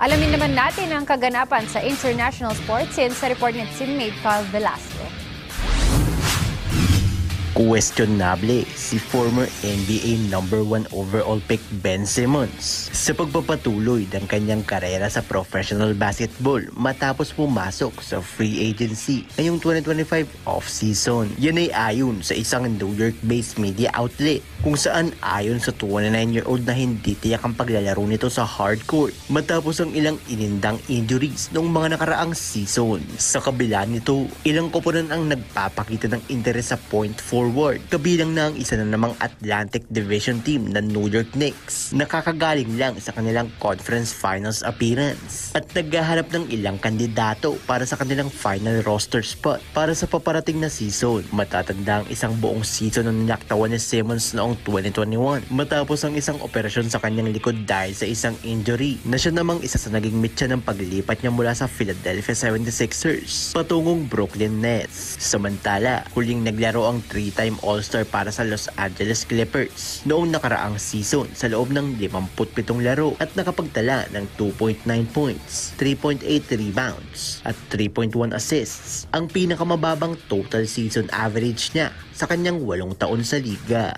Alamin naman natin ang kaganapan sa international sports sa report ni teammate Carl Velasco. Questionable si former NBA number 1 overall pick Ben Simmons sa pagpapatuloy ng kanyang karera sa professional basketball matapos pumasok sa free agency ngayong 2025 off-season. Yan ay ayon sa isang New York-based media outlet kung saan ayon sa 29-year-old na hindi tiyak ang paglalaro nito sa hardcourt matapos ang ilang inindang injuries noong mga nakaraang season. Sa kabila nito, ilang koponan ang nagpapakita ng interes sa point forward, kabilang na ang isa na namang Atlantic Division team na New York Knicks, nakakagaling lang sa kanilang conference finals appearance at naghahanap ng ilang kandidato para sa kanilang final roster spot para sa paparating na season. Matatanda ang isang buong season na nilaktawan ni Simmons noong 2021 matapos ang isang operasyon sa kanyang likod dahil sa isang injury na siya namang isa sa naging mitya ng paglipat niya mula sa Philadelphia 76ers patungong Brooklyn Nets. Samantala, huling naglaro ang 3-time All-Star para sa Los Angeles Clippers noong nakaraang season sa loob ng 57 laro at nakapagtala ng 2.9 points, 3.8 rebounds at 3.1 assists, ang pinakamababang total season average niya sa kanyang 8 taon sa liga.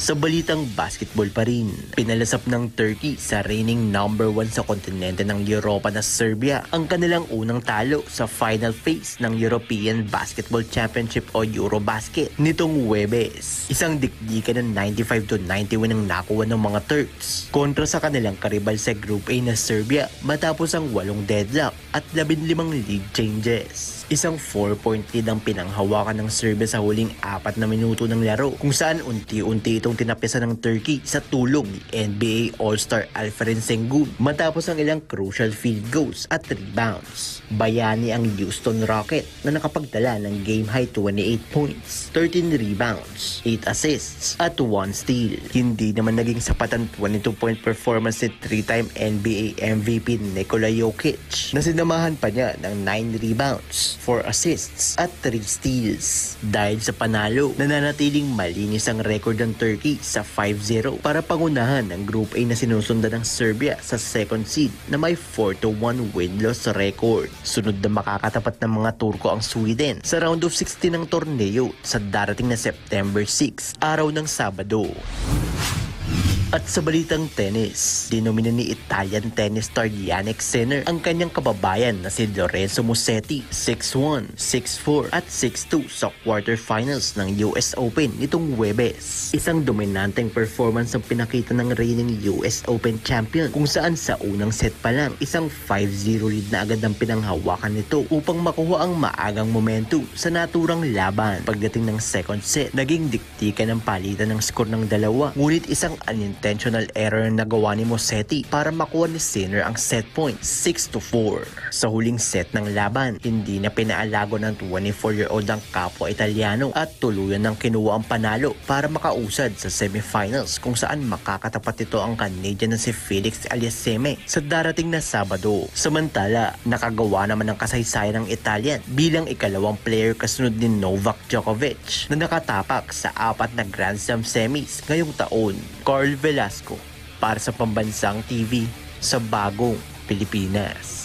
Sa balitang basketball pa rin, pinalasap ng Turkey sa reigning number 1 sa kontinente ng Europa na Serbia ang kanilang unang talo sa final phase ng European Basketball Championship o Eurobasket nitong Huwebes. Isang dikdikan ng 95-90 win ang nakuha ng mga Turks kontra sa kanilang karibal sa Group A na Serbia matapos ang 8 deadlock at 15 lead changes. Isang 4-point lead ang pinanghawakan ng Serbia sa huling 4 na minuto ng laro kung saan unti-unti itong tinapisan ng Turkey sa tulong ni NBA All-Star Alperen Sengun matapos ang ilang crucial field goals at rebounds. Bayani ang Houston Rocket na nakapagtala ng game-high 28 points, 13 rebounds, 8 assists at 1 steal. Hindi naman naging sapat ang 22-point performance ni 3-time NBA MVP Nikola Jokic na sinamahan pa niya ng 9 rebounds, 4 assists at 3 steals. Dahil sa panalo, nananatiling malinis ang record ng Turkey sa 5-0 para pangunahan ng Group A na sinusundan ng Serbia sa second seed na may 4-1 win-loss record. Sunod na makakatapat ng mga Turko ang Sweden sa round of 16 ng torneo sa darating na September 6, araw ng Sabado. At sa balitang tennis, dinomina ni Italian tennis star Jannik Sinner ang kanyang kababayan na si Lorenzo Musetti 6-1, 6-4 at 6-2 sa quarterfinals ng US Open nitong Huwebes. Isang dominanteng performance ang pinakita ng reigning US Open champion kung saan sa unang set pa lang isang 5-0 lead na agad ang pinanghawakan nito upang makuha ang maagang momentum sa naturang laban. Pagdating ng second set, naging diktikan ng palitan ng skor ng dalawa, ngunit isang intentional error na nagawa ni Musetti para makuha ni Sinner ang set point 6-4. Sa huling set ng laban, hindi na pinaalago ng 24-year-old ang kapwa Italiano at tuluyan ng kinuha ang panalo para makausad sa semifinals kung saan makakatapat ito ang Canadian na si Felix Aliassime sa darating na Sabado. Samantala, nakagawa naman ng kasaysayan ng Italian bilang ikalawang player kasunod ni Novak Djokovic na nakatapak sa 4 na Grand Slam semis ngayong taon. Carl Velasco para sa Pambansang TV sa Bagong Pilipinas.